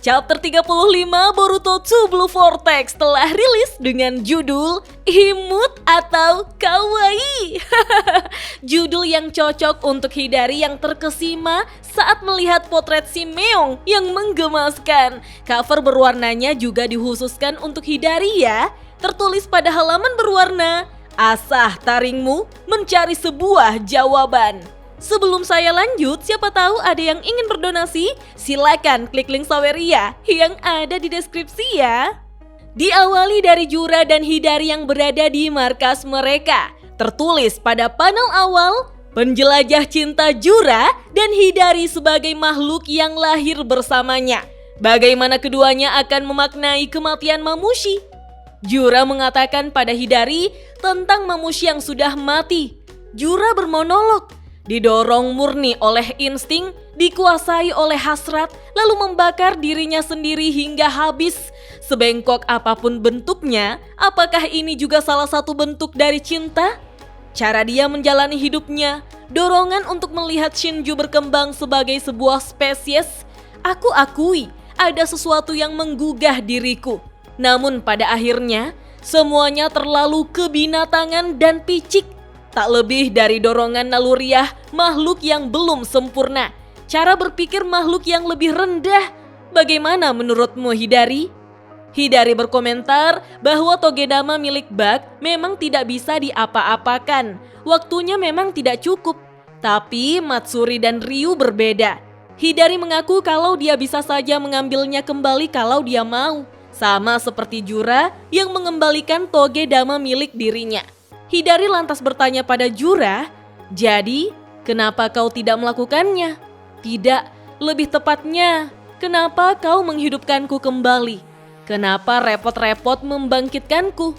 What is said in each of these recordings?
Chapter 35 Boruto 2 Blue Vortex telah rilis dengan judul Imut atau Kawaii. Judul yang cocok untuk Hidari yang terkesima saat melihat potret si Meong yang menggemaskan. Cover berwarnanya juga dikhususkan untuk Hidari ya. Tertulis pada halaman berwarna, asah taringmu mencari sebuah jawaban. Sebelum saya lanjut, siapa tahu ada yang ingin berdonasi? Silakan klik link Saweria yang ada di deskripsi ya. Diawali dari Jura dan Hidari yang berada di markas mereka. Tertulis pada panel awal, penjelajah cinta Jura dan Hidari sebagai makhluk yang lahir bersamanya. Bagaimana keduanya akan memaknai kematian Mamushi? Jura mengatakan pada Hidari tentang Mamushi yang sudah mati. Jura bermonolog, didorong murni oleh insting, dikuasai oleh hasrat, lalu membakar dirinya sendiri hingga habis. Sebengkok apapun bentuknya, apakah ini juga salah satu bentuk dari cinta? Cara dia menjalani hidupnya, dorongan untuk melihat Shinju berkembang sebagai sebuah spesies. Aku akui, ada sesuatu yang menggugah diriku. Namun pada akhirnya, semuanya terlalu kebinatangan dan picik. Tak lebih dari dorongan naluriah makhluk yang belum sempurna. Cara berpikir makhluk yang lebih rendah. Bagaimana menurutmu Hidari? Hidari berkomentar bahwa Togedama milik Bug memang tidak bisa diapa-apakan. Waktunya memang tidak cukup. Tapi Matsuri dan Ryu berbeda. Hidari mengaku kalau dia bisa saja mengambilnya kembali kalau dia mau. Sama seperti Jura yang mengembalikan Togedama milik dirinya. Hidari lantas bertanya pada Jura, jadi kenapa kau tidak melakukannya? Tidak, lebih tepatnya, kenapa kau menghidupkanku kembali? Kenapa repot-repot membangkitkanku?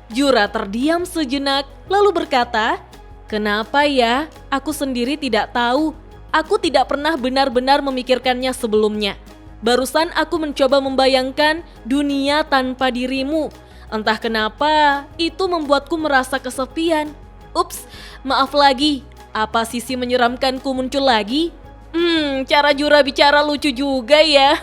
Jura terdiam sejenak lalu berkata, kenapa ya? Aku sendiri tidak tahu. Aku tidak pernah benar-benar memikirkannya sebelumnya. Barusan aku mencoba membayangkan dunia tanpa dirimu. Entah kenapa, itu membuatku merasa kesepian. Ups, maaf lagi. Apa sisi menyeramkanku muncul lagi? Cara Jura bicara lucu juga ya.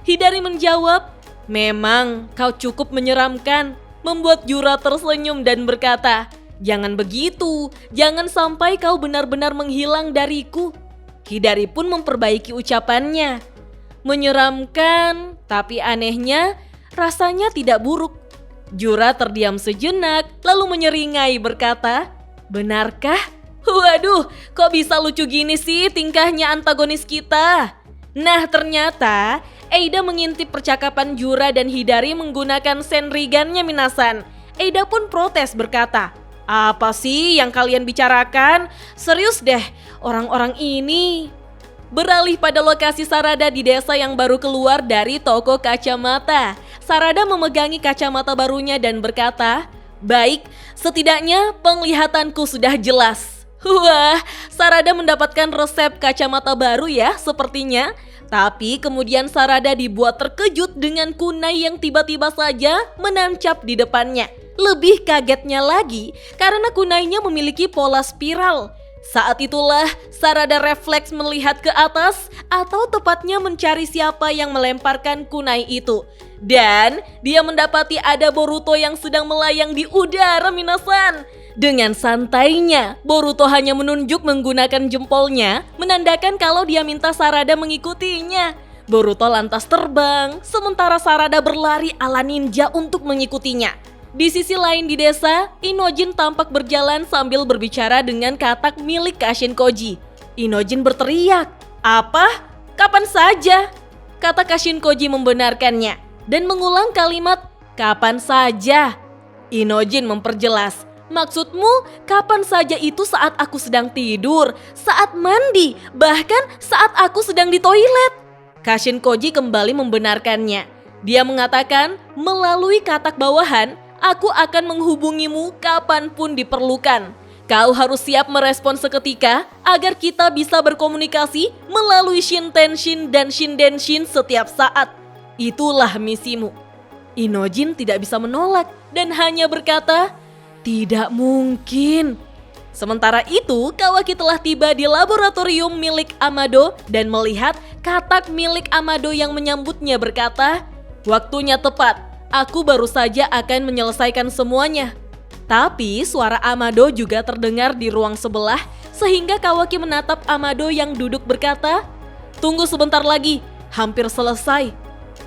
Hidari menjawab, memang kau cukup menyeramkan. Membuat Jura tersenyum dan berkata, jangan begitu, jangan sampai kau benar-benar menghilang dariku. Hidari pun memperbaiki ucapannya. Menyeramkan, tapi anehnya rasanya tidak buruk. Jura terdiam sejenak lalu menyeringai berkata, benarkah? Waduh, kok bisa lucu gini sih tingkahnya antagonis kita? Nah ternyata Eida mengintip percakapan Jura dan Hidari menggunakan Senrigannya Minasan. Eida pun protes berkata, apa sih yang kalian bicarakan? Serius deh, orang-orang ini. Beralih pada lokasi Sarada di desa yang baru keluar dari toko kacamata. Sarada memegangi kacamata barunya dan berkata, baik, setidaknya penglihatanku sudah jelas. Wah, Sarada mendapatkan resep kacamata baru ya sepertinya. Tapi kemudian Sarada dibuat terkejut dengan kunai yang tiba-tiba saja menancap di depannya. Lebih kagetnya lagi karena kunainya memiliki pola spiral. Saat itulah Sarada refleks melihat ke atas atau tepatnya mencari siapa yang melemparkan kunai itu. Dan dia mendapati ada Boruto yang sedang melayang di udara Minasan. Dengan santainya, Boruto hanya menunjuk menggunakan jempolnya, menandakan kalau dia minta Sarada mengikutinya. Boruto lantas terbang, sementara Sarada berlari ala ninja untuk mengikutinya. Di sisi lain di desa, Inojin tampak berjalan sambil berbicara dengan katak milik Kashin Koji. Inojin berteriak, apa? Kapan saja? Kata Kashin Koji membenarkannya dan mengulang kalimat, kapan saja? Inojin memperjelas, maksudmu kapan saja itu saat aku sedang tidur, saat mandi, bahkan saat aku sedang di toilet. Kashin Koji kembali membenarkannya. Dia mengatakan melalui katak bawahan, aku akan menghubungimu kapanpun diperlukan. Kau harus siap merespon seketika agar kita bisa berkomunikasi melalui Shintenshin dan Shindenshin setiap saat. Itulah misimu. Inojin tidak bisa menolak dan hanya berkata, tidak mungkin. Sementara itu, Kawaki telah tiba di laboratorium milik Amado dan melihat katak milik Amado yang menyambutnya berkata, "Waktunya tepat, aku baru saja akan menyelesaikan semuanya." Tapi suara Amado juga terdengar di ruang sebelah sehingga Kawaki menatap Amado yang duduk berkata, "Tunggu sebentar lagi, hampir selesai."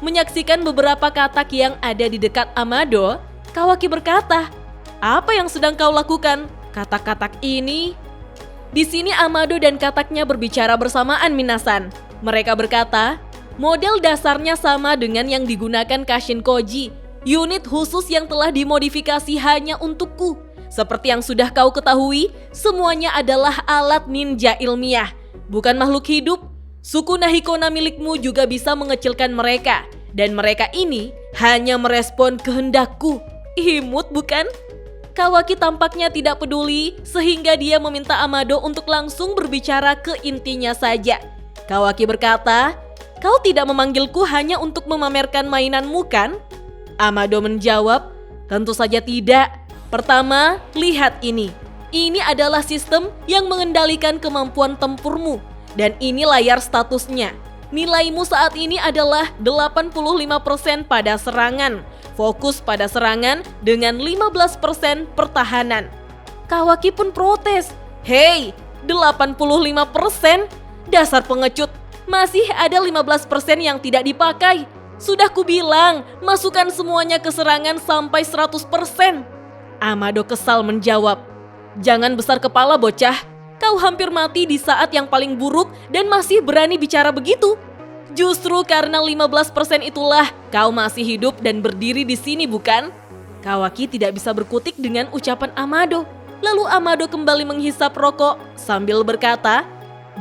Menyaksikan beberapa katak yang ada di dekat Amado, Kawaki berkata, "Apa yang sedang kau lakukan? Katak-katak ini..." Di sini Amado dan kataknya berbicara bersamaan, Minasan. Mereka berkata, model dasarnya sama dengan yang digunakan Kashin Koji, unit khusus yang telah dimodifikasi hanya untukku. Seperti yang sudah kau ketahui, semuanya adalah alat ninja ilmiah, bukan makhluk hidup. Suku Nahikona milikmu juga bisa mengecilkan mereka, dan mereka ini hanya merespon kehendakku. Imut bukan? Kawaki tampaknya tidak peduli sehingga dia meminta Amado untuk langsung berbicara ke intinya saja. Kawaki berkata, "Kau tidak memanggilku hanya untuk memamerkan mainanmu kan?" Amado menjawab, "Tentu saja tidak. Pertama, lihat ini. Ini adalah sistem yang mengendalikan kemampuan tempurmu. Dan ini layar statusnya. Nilaimu saat ini adalah 85% pada serangan. Fokus pada serangan dengan 15% pertahanan." Kawaki pun protes. "Hei, 85%? Dasar pengecut, masih ada 15% yang tidak dipakai. Sudah kubilang, masukkan semuanya ke serangan sampai 100%. Amado kesal menjawab, "Jangan besar kepala bocah, kau hampir mati di saat yang paling buruk dan masih berani bicara begitu. Justru karena 15% itulah kau masih hidup dan berdiri di sini bukan?" Kawaki tidak bisa berkutik dengan ucapan Amado. Lalu Amado kembali menghisap rokok sambil berkata,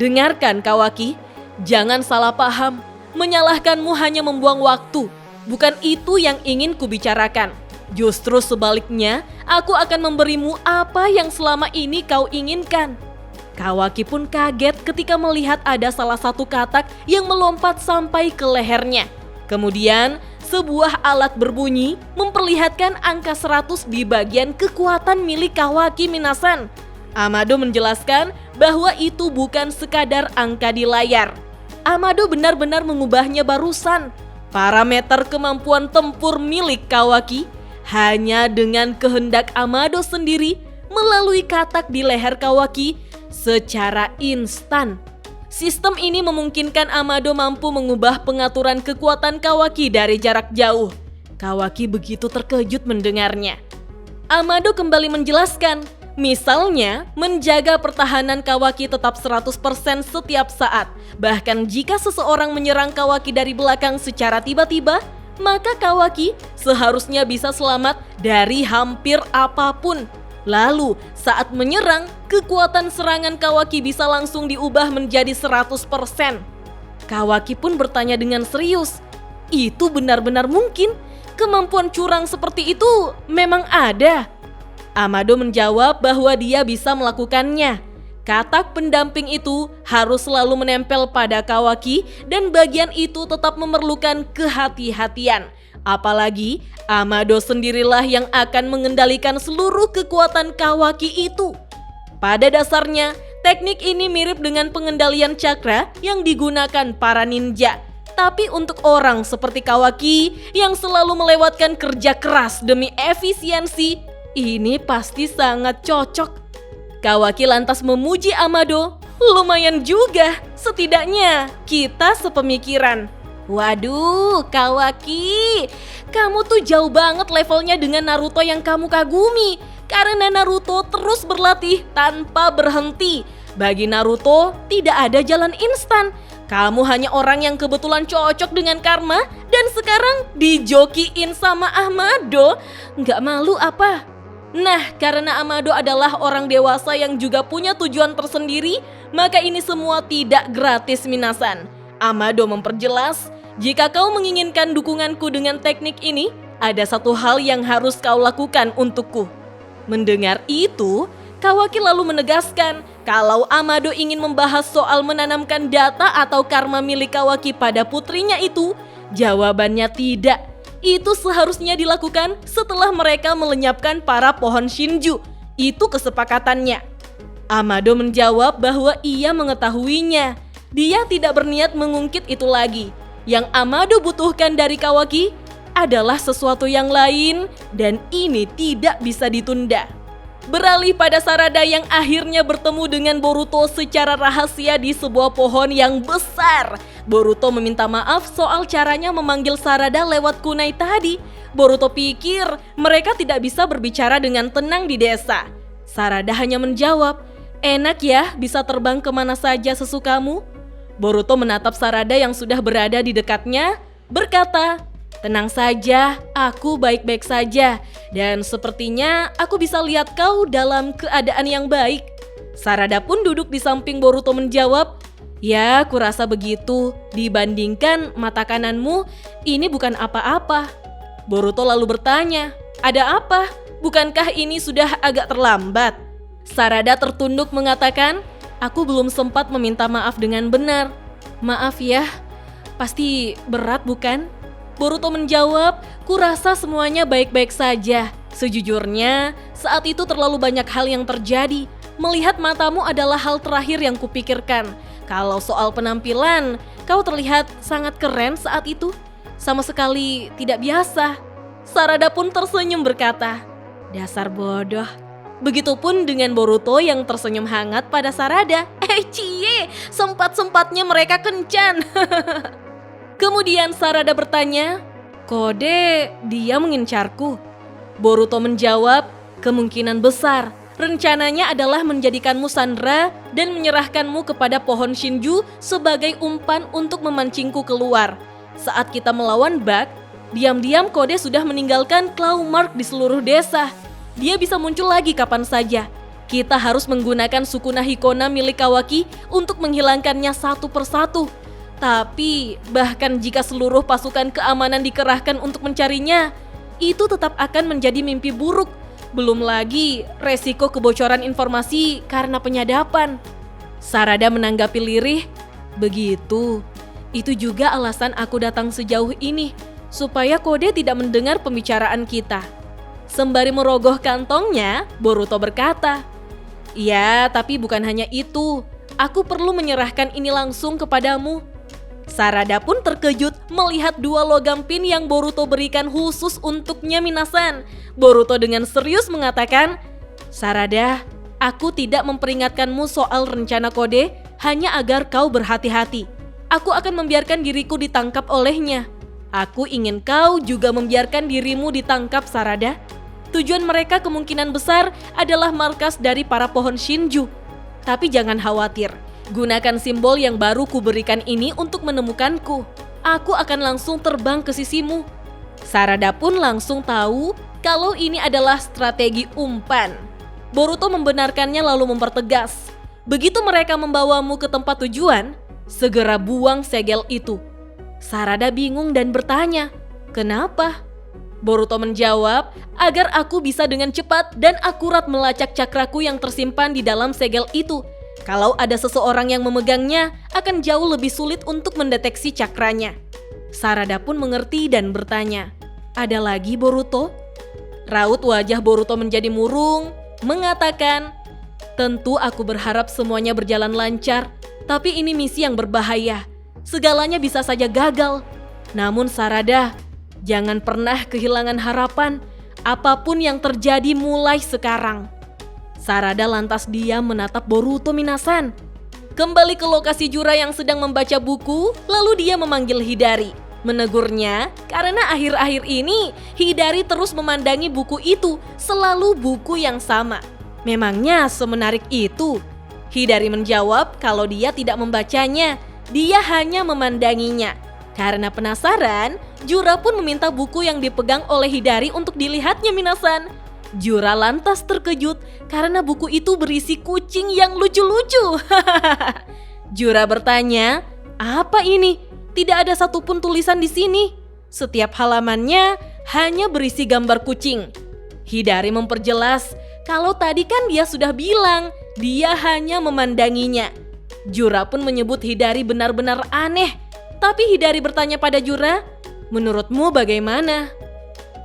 "Dengarkan Kawaki, jangan salah paham. Menyalahkanmu hanya membuang waktu. Bukan itu yang ingin kubicarakan. Justru sebaliknya, aku akan memberimu apa yang selama ini kau inginkan." Kawaki pun kaget ketika melihat ada salah satu katak yang melompat sampai ke lehernya. Kemudian, sebuah alat berbunyi memperlihatkan angka 100 di bagian kekuatan milik Kawaki, Minasan. Amado menjelaskan bahwa itu bukan sekadar angka di layar. Amado benar-benar mengubahnya barusan. Parameter kemampuan tempur milik Kawaki hanya dengan kehendak Amado sendiri melalui katak di leher Kawaki secara instan. Sistem ini memungkinkan Amado mampu mengubah pengaturan kekuatan Kawaki dari jarak jauh. Kawaki begitu terkejut mendengarnya. Amado kembali menjelaskan, misalnya menjaga pertahanan Kawaki tetap 100% setiap saat. Bahkan jika seseorang menyerang Kawaki dari belakang secara tiba-tiba, maka Kawaki seharusnya bisa selamat dari hampir apapun. Lalu saat menyerang, kekuatan serangan Kawaki bisa langsung diubah menjadi 100%. Kawaki pun bertanya dengan serius, "Itu benar-benar mungkin? Kemampuan curang seperti itu memang ada?" Amado menjawab bahwa dia bisa melakukannya. Katak pendamping itu harus selalu menempel pada Kawaki dan bagian itu tetap memerlukan kehati-hatian. Apalagi Amado sendirilah yang akan mengendalikan seluruh kekuatan Kawaki itu. Pada dasarnya, teknik ini mirip dengan pengendalian cakra yang digunakan para ninja. Tapi untuk orang seperti Kawaki yang selalu melewatkan kerja keras demi efisiensi, ini pasti sangat cocok. Kawaki lantas memuji Amado. "Lumayan juga, setidaknya kita sepemikiran." Waduh, Kawaki, kamu tuh jauh banget levelnya dengan Naruto yang kamu kagumi. Karena Naruto terus berlatih tanpa berhenti. Bagi Naruto, tidak ada jalan instan. Kamu hanya orang yang kebetulan cocok dengan karma dan sekarang dijokiin sama Amado. Nggak malu apa? Nah, karena Amado adalah orang dewasa yang juga punya tujuan tersendiri, maka ini semua tidak gratis, Minasan. Amado memperjelas, "Jika kau menginginkan dukunganku dengan teknik ini, ada satu hal yang harus kau lakukan untukku." Mendengar itu, Kawaki lalu menegaskan kalau Amado ingin membahas soal menanamkan data atau karma milik Kawaki pada putrinya itu, jawabannya tidak. Itu seharusnya dilakukan setelah mereka melenyapkan para pohon Shinju. Itu kesepakatannya. Amado menjawab bahwa ia mengetahuinya. Dia tidak berniat mengungkit itu lagi. Yang Amado butuhkan dari Kawaki adalah sesuatu yang lain dan ini tidak bisa ditunda. Beralih pada Sarada yang akhirnya bertemu dengan Boruto secara rahasia di sebuah pohon yang besar. Boruto meminta maaf soal caranya memanggil Sarada lewat kunai tadi. Boruto pikir mereka tidak bisa berbicara dengan tenang di desa. Sarada hanya menjawab, "Enak ya bisa terbang kemana saja sesukamu." Boruto menatap Sarada yang sudah berada di dekatnya, berkata, "Tenang saja, aku baik-baik saja. Dan sepertinya aku bisa lihat kau dalam keadaan yang baik." Sarada pun duduk di samping Boruto menjawab, "Ya, kurasa begitu. Dibandingkan mata kananmu, ini bukan apa-apa." Boruto lalu bertanya, "Ada apa? Bukankah ini sudah agak terlambat?" Sarada tertunduk mengatakan, "Aku belum sempat meminta maaf dengan benar. Maaf ya, pasti berat bukan?" Boruto menjawab, "Kurasa semuanya baik-baik saja. Sejujurnya, saat itu terlalu banyak hal yang terjadi. Melihat matamu adalah hal terakhir yang kupikirkan. Kalau soal penampilan, kau terlihat sangat keren saat itu. Sama sekali tidak biasa." Sarada pun tersenyum berkata, "Dasar bodoh." Begitupun dengan Boruto yang tersenyum hangat pada Sarada. Cie, sempat-sempatnya mereka kencan. Kemudian Sarada bertanya, "Kode dia mengincarku?" Boruto menjawab, "Kemungkinan besar. Rencananya adalah menjadikanmu sandera dan menyerahkanmu kepada pohon Shinju sebagai umpan untuk memancingku keluar. Saat kita melawan Bug, diam-diam Kode sudah meninggalkan claw mark di seluruh desa. Dia bisa muncul lagi kapan saja. Kita harus menggunakan Sukuna Hikona milik Kawaki untuk menghilangkannya satu persatu. Tapi bahkan jika seluruh pasukan keamanan dikerahkan untuk mencarinya, itu tetap akan menjadi mimpi buruk. Belum lagi resiko kebocoran informasi karena penyadapan." Sarada menanggapi lirih, "Begitu. Itu juga alasan aku datang sejauh ini, supaya Kode tidak mendengar pembicaraan kita." Sembari merogoh kantongnya, Boruto berkata, "Ya, tapi bukan hanya itu. Aku perlu menyerahkan ini langsung kepadamu." Sarada pun terkejut melihat dua logam pin yang Boruto berikan khusus untuknya Minasan. Boruto dengan serius mengatakan, "Sarada, aku tidak memperingatkanmu soal rencana Kode hanya agar kau berhati-hati. Aku akan membiarkan diriku ditangkap olehnya. Aku ingin kau juga membiarkan dirimu ditangkap, Sarada. Tujuan mereka kemungkinan besar adalah markas dari para pohon Shinju. Tapi jangan khawatir. Gunakan simbol yang baru kuberikan ini untuk menemukanku. Aku akan langsung terbang ke sisimu." Sarada pun langsung tahu kalau ini adalah strategi umpan. Boruto membenarkannya lalu mempertegas, "Begitu mereka membawamu ke tempat tujuan, segera buang segel itu." Sarada bingung dan bertanya, "Kenapa?" Boruto menjawab, "Agar aku bisa dengan cepat dan akurat melacak cakraku yang tersimpan di dalam segel itu. Kalau ada seseorang yang memegangnya, akan jauh lebih sulit untuk mendeteksi cakranya." Sarada pun mengerti dan bertanya, "Ada lagi Boruto?" Raut wajah Boruto menjadi murung, mengatakan, "Tentu aku berharap semuanya berjalan lancar, tapi ini misi yang berbahaya. Segalanya bisa saja gagal. Namun Sarada, jangan pernah kehilangan harapan, apapun yang terjadi mulai sekarang." Sarada lantas diam menatap Boruto Minasan. Kembali ke lokasi Jura yang sedang membaca buku, lalu dia memanggil Hidari. Menegurnya karena akhir-akhir ini Hidari terus memandangi buku itu, selalu buku yang sama. Memangnya semenarik itu? Hidari menjawab kalau dia tidak membacanya, dia hanya memandanginya. Karena penasaran, Jura pun meminta buku yang dipegang oleh Hidari untuk dilihatnya Minasan. Jura lantas terkejut karena buku itu berisi kucing yang lucu-lucu. Jura bertanya, "Apa ini? Tidak ada satupun tulisan di sini. Setiap halamannya hanya berisi gambar kucing." Hidari memperjelas kalau tadi kan dia sudah bilang dia hanya memandanginya. Jura pun menyebut Hidari benar-benar aneh. Tapi Hidari bertanya pada Jura, "Menurutmu bagaimana?"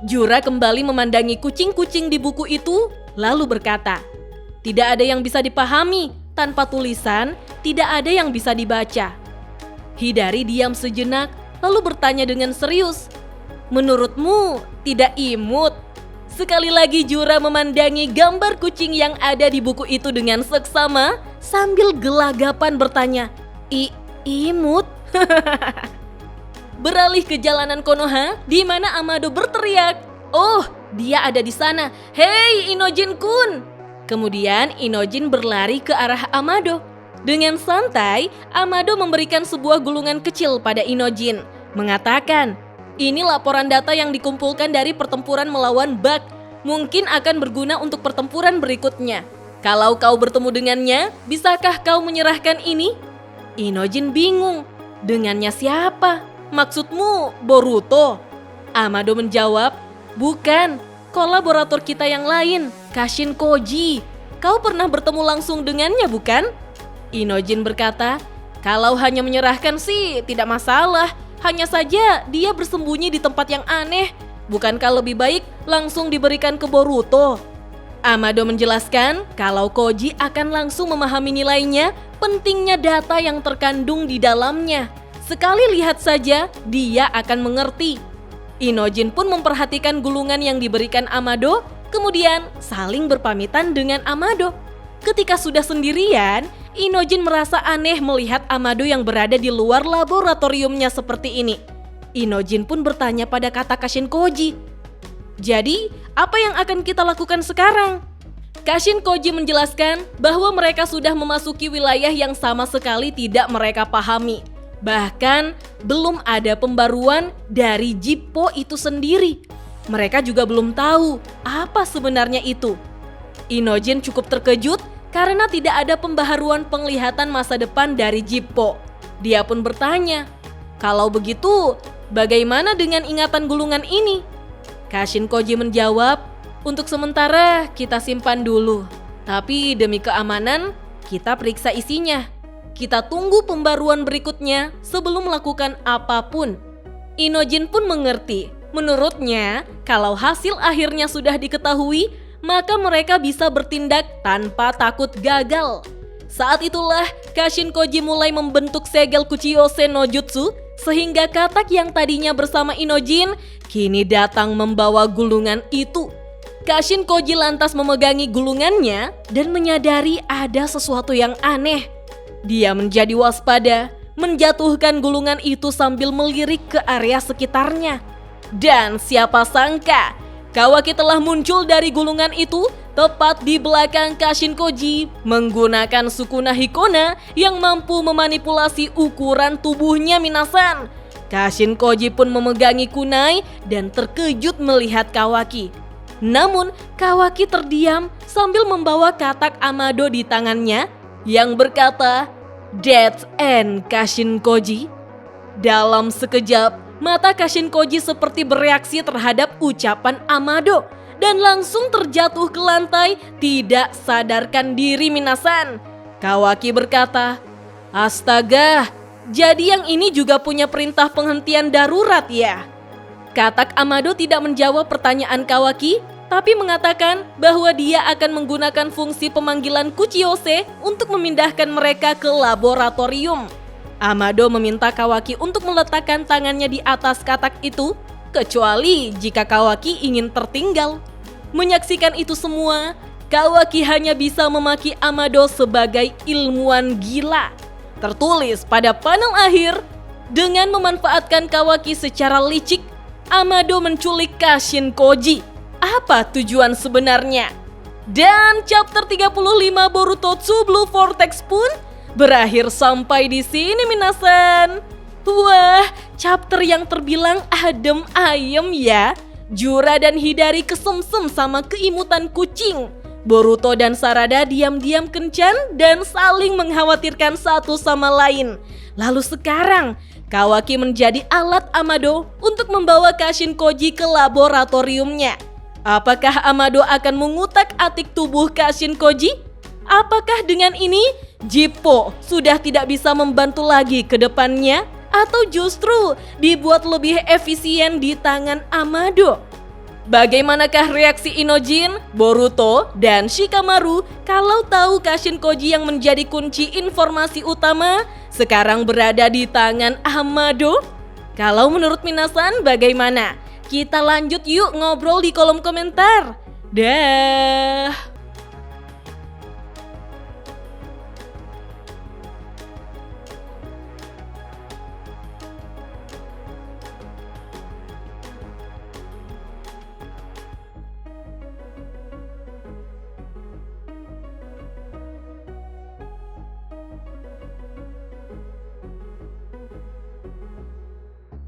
Jura kembali memandangi kucing-kucing di buku itu, lalu berkata, "Tidak ada yang bisa dipahami. tanpa tulisan, tidak ada yang bisa dibaca. Hidari diam sejenak, lalu bertanya dengan serius, "Menurutmu tidak imut?" Sekali lagi Jura memandangi gambar kucing yang ada di buku itu dengan seksama sambil gelagapan bertanya, Imut?" Beralih ke jalanan Konoha, di mana Amado berteriak, "Oh, dia ada di sana. Hei Inojin-kun!" Kemudian Inojin berlari ke arah Amado. Dengan santai, Amado memberikan sebuah gulungan kecil pada Inojin, mengatakan, "Ini laporan data yang dikumpulkan dari pertempuran melawan Bug. Mungkin akan berguna untuk pertempuran berikutnya. Kalau kau bertemu dengannya, bisakah kau menyerahkan ini?" Inojin bingung. "Dengannya siapa? Maksudmu Boruto?" Amado menjawab, "Bukan, kolaborator kita yang lain, Kashin Koji. Kau pernah bertemu langsung dengannya, bukan?" Inojin berkata, "Kalau hanya menyerahkan sih tidak masalah. Hanya saja dia bersembunyi di tempat yang aneh. Bukankah lebih baik langsung diberikan ke Boruto?" Amado menjelaskan kalau Koji akan langsung memahami nilainya, pentingnya data yang terkandung di dalamnya. Sekali lihat saja, dia akan mengerti. Inojin pun memperhatikan gulungan yang diberikan Amado, kemudian saling berpamitan dengan Amado. Ketika sudah sendirian, Inojin merasa aneh melihat Amado yang berada di luar laboratoriumnya seperti ini. Inojin pun bertanya pada kata Kashin Koji, "Jadi, apa yang akan kita lakukan sekarang?" Kashin Koji menjelaskan bahwa mereka sudah memasuki wilayah yang sama sekali tidak mereka pahami. Bahkan, belum ada pembaruan dari Jippo itu sendiri. Mereka juga belum tahu apa sebenarnya itu. Inojin cukup terkejut karena tidak ada pembaharuan penglihatan masa depan dari Jippo. Dia pun bertanya, "Kalau begitu, bagaimana dengan ingatan gulungan ini?" Kashin Koji menjawab, "Untuk sementara kita simpan dulu. Tapi demi keamanan, kita periksa isinya. Kita tunggu pembaruan berikutnya sebelum melakukan apapun." Inojin pun mengerti. Menurutnya, kalau hasil akhirnya sudah diketahui, maka mereka bisa bertindak tanpa takut gagal. Saat itulah Kashin Koji mulai membentuk segel Kuchiyose no Jutsu, sehingga katak yang tadinya bersama Inojin kini datang membawa gulungan itu. Kashin Koji lantas memegangi gulungannya dan menyadari ada sesuatu yang aneh. Dia menjadi waspada, menjatuhkan gulungan itu sambil melirik ke area sekitarnya. Dan siapa sangka, Kawaki telah muncul dari gulungan itu tepat di belakang Kashin Koji menggunakan Sukuna Hikona yang mampu memanipulasi ukuran tubuhnya minasan. Kashin Koji pun memegangi kunai dan terkejut melihat Kawaki. Namun Kawaki terdiam sambil membawa katak Amado di tangannya yang berkata, "Death End Kashin Koji." Dalam sekejap, mata Kashin Koji seperti bereaksi terhadap ucapan Amado dan langsung terjatuh ke lantai tidak sadarkan diri minasan. Kawaki berkata, "Astaga, jadi yang ini juga punya perintah penghentian darurat ya?" Katak Amado tidak menjawab pertanyaan Kawaki, tapi mengatakan bahwa dia akan menggunakan fungsi pemanggilan Kuchiyose untuk memindahkan mereka ke laboratorium. Amado meminta Kawaki untuk meletakkan tangannya di atas katak itu, kecuali jika Kawaki ingin tertinggal. Menyaksikan itu semua, Kawaki hanya bisa memaki Amado sebagai ilmuwan gila. Tertulis pada panel akhir, dengan memanfaatkan Kawaki secara licik, Amado menculik Kashin Koji. Apa tujuan sebenarnya? Dan chapter 35 Boruto Blue Vortex pun berakhir sampai di sini minasan. Wah, chapter yang terbilang adem ayem ya. Jura dan Hidari kesemsem sama keimutan kucing. Boruto dan Sarada diam-diam kencan dan saling mengkhawatirkan satu sama lain. Lalu sekarang, Kawaki menjadi alat Amado untuk membawa Kashin Koji ke laboratoriumnya. Apakah Amado akan mengutak-atik tubuh Kashin Koji? Apakah dengan ini Jippo sudah tidak bisa membantu lagi ke depannya? Atau justru dibuat lebih efisien di tangan Amado? Bagaimanakah reaksi Inojin, Boruto, dan Shikamaru kalau tahu Kashin Koji yang menjadi kunci informasi utama sekarang berada di tangan Amado? Kalau menurut minasan bagaimana? Kita lanjut yuk ngobrol di kolom komentar. Dah.